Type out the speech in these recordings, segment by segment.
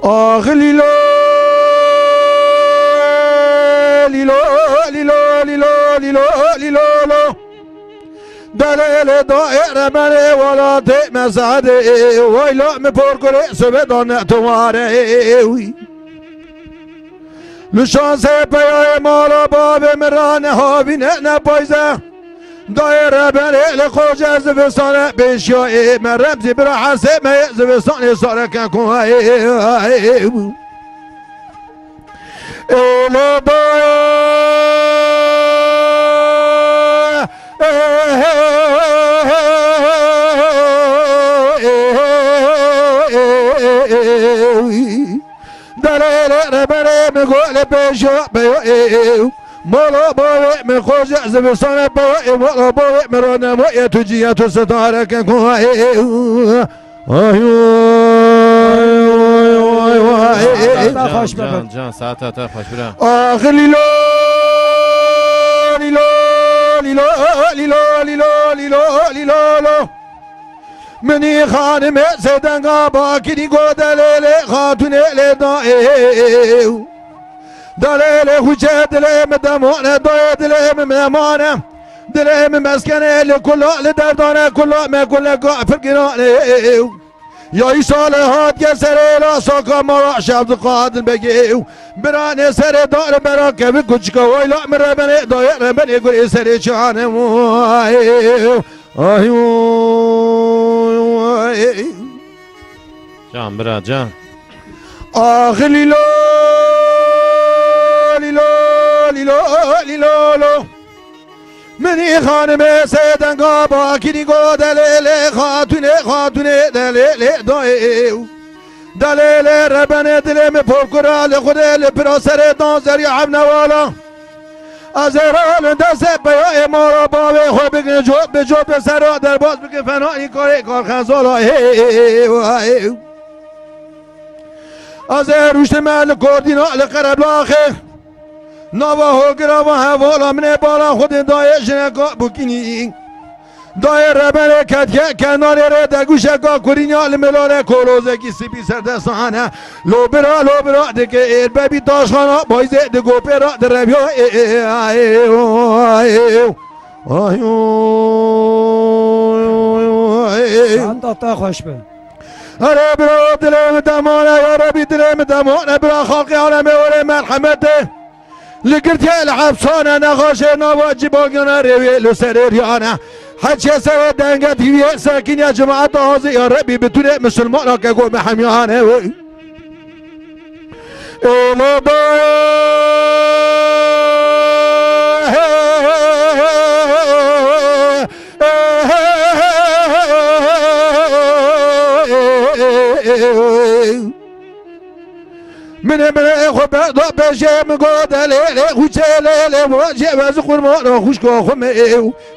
آخ لیلا لیلا لیلا لیلا لیلا لیلا دلیل دائره من ولات مسعده ویلا می پر کنه سبدان تواره لشانس پیای مالا باب مرانه ها بینه نپایزه دایره بره لخوش از زوستانه بشیای من رمزی برا حسه می زوستانه ساره کن کنه ایلا دلیل ربره میگوله بشو بیو مولا باوی میخوش زبستان باوی مولا باوی مرانه موی تو جیه تو ستاره کن کنه جان ساعت تا خوش برم آخ لیلا لیلا لیلا لیلا لیلا لیلا لیلا منی خانم سدنگا باکری گو دلیل خاتون لدائیو دلیل خوچه دلیم دمانه دای دلیم ممانه دلیم مسکنه لکلا لدردانه کلا مکل گافر گرانه یا ای صالحات که سر لا ساکا مرا شبد قادر بگیو برانه سر دار برا کبی کچکا ویلا مره بنه دایر بنه گوی سر چانه جان برا جان آخ لیلا لیلا لیلا لیلا منی خانم سیدنگا با کلی گو دلیل خاتون دلیل دایو دلیل ربن دلم پرکرا لخود لپرا سر دانزر یا حب نوالا از رال دست بیای مارا باوی خواه بگن جوب به جوب سر در باز بگن فنایی کار خنزالا از روشت محل کردینا لقرب لاخه نوا هوگرا و حوالا من بالا خود دایش نکا بکنی دای ربن کت کنار ره دگوشکا کرینیال ملال کلوزه کی سپی سردستانه لوبرا دکه ایر ببی داشخانا بایزه دگو پیرا دربیا چند تا خوش به اره برا دلم دمانه یا ربی دلم دمانه برا خلقی عالمه وره مرحمته لگرتی الحبسانه نخاشه نواجی باگانه روی لسر ریانه حچه سر دنگت هیویه ساکین یا جماعت آزی یا ربی بتونه مسلمان ها که گو محمیانه ایلا من خو بردا بشه مگو دلیل خوچه لیل واجه وز خورمان خوش که خمه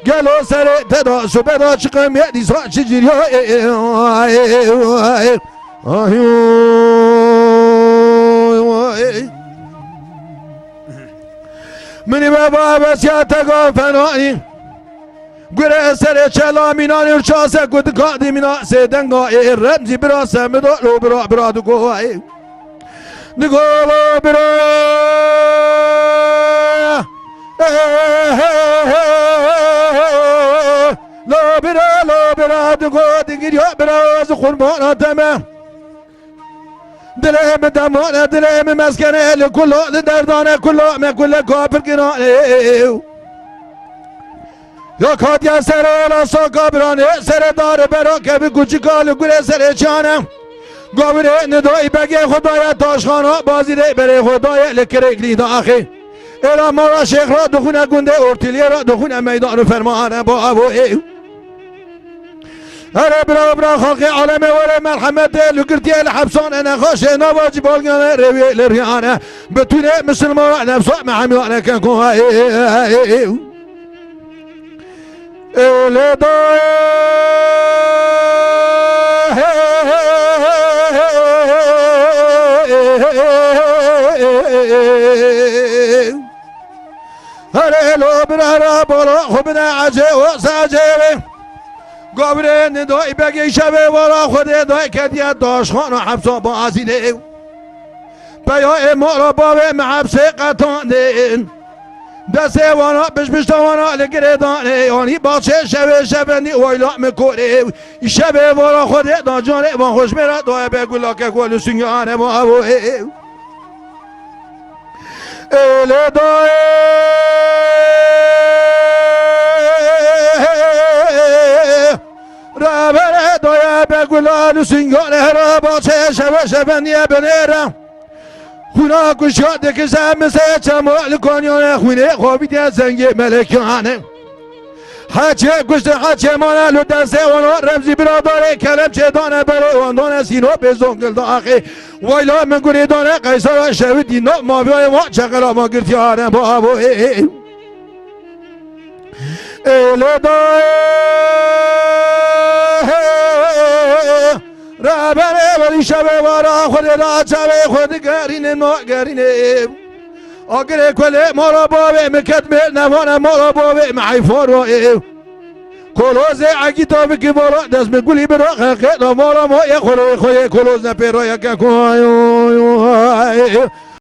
گلو سر تدا سبدا چقم یدی سا چجیری منی بابا بسیاتگا فنانی گره سر چلا مینانی ارچاسه گدکادی مینا سیدنگا رمزی برا سمدو لو برا دگوهی نگالا برا لا برا دگو دگیریا برا از خورمان تمه دلم دمانه دلم مسکنه لکلا دردانه کلا مکل کافر گرانه یا کاتیا سر لاسا کابرانه سر دار برا کبی کچکال گره سر چانه گاوره ندایی بگه خدای تاشخانا بازی ده بره خدای لکرگلی دا آخی ایلا مارا شیخ را دخونه گنده ارتیلی را دخونه میدان فرمانه با ابو ایو اره برا خلق عالمه وره مرحمت لگرتی الحبسانه نخاشه نواجی بالگانه روی لریانه بتونه مسلمان نفسا محمیانه کن کنه ایو ایلی دای هره لو برا بالا خوبنه عجه و ساجه گابره ندای بگی شبه والا خود دای کدیت داشخان و حبسا با عزیده بیای ما را با محبس قطانده دسته وانا بش وانا لگردانه آنی باچه شبندی ویلا مکوره شب وارا خود دا جانه وان خوش میرا دای بگولا که گل سنگانه ما ابوه ایل دای رابره دای بگولا سنگانه را باچه شبندی بنیرم خونا کشاده که زمسه چمال کنیانه خونه خوابی دیا زنگی ملکانه حچه کشته حچه مانه لو دسته وانا رمزی براداره کلم چه دانه بره واندانه سینو به زنگل داخه ویلا من گوری دانه قیصر و شوید دینا ما بیای ما چقلا ما گرتی آرم با ابو ایل دای رابره ولی شب وارا خود را چوه خود گرینه آگره کله مارا باوه مکت میل نوانه مارا باوه محیفار وائه کلوزه اگی تابه که بارا دست بگولی برا خلقه مارا ما یه خوره کلوز نپیرا یکه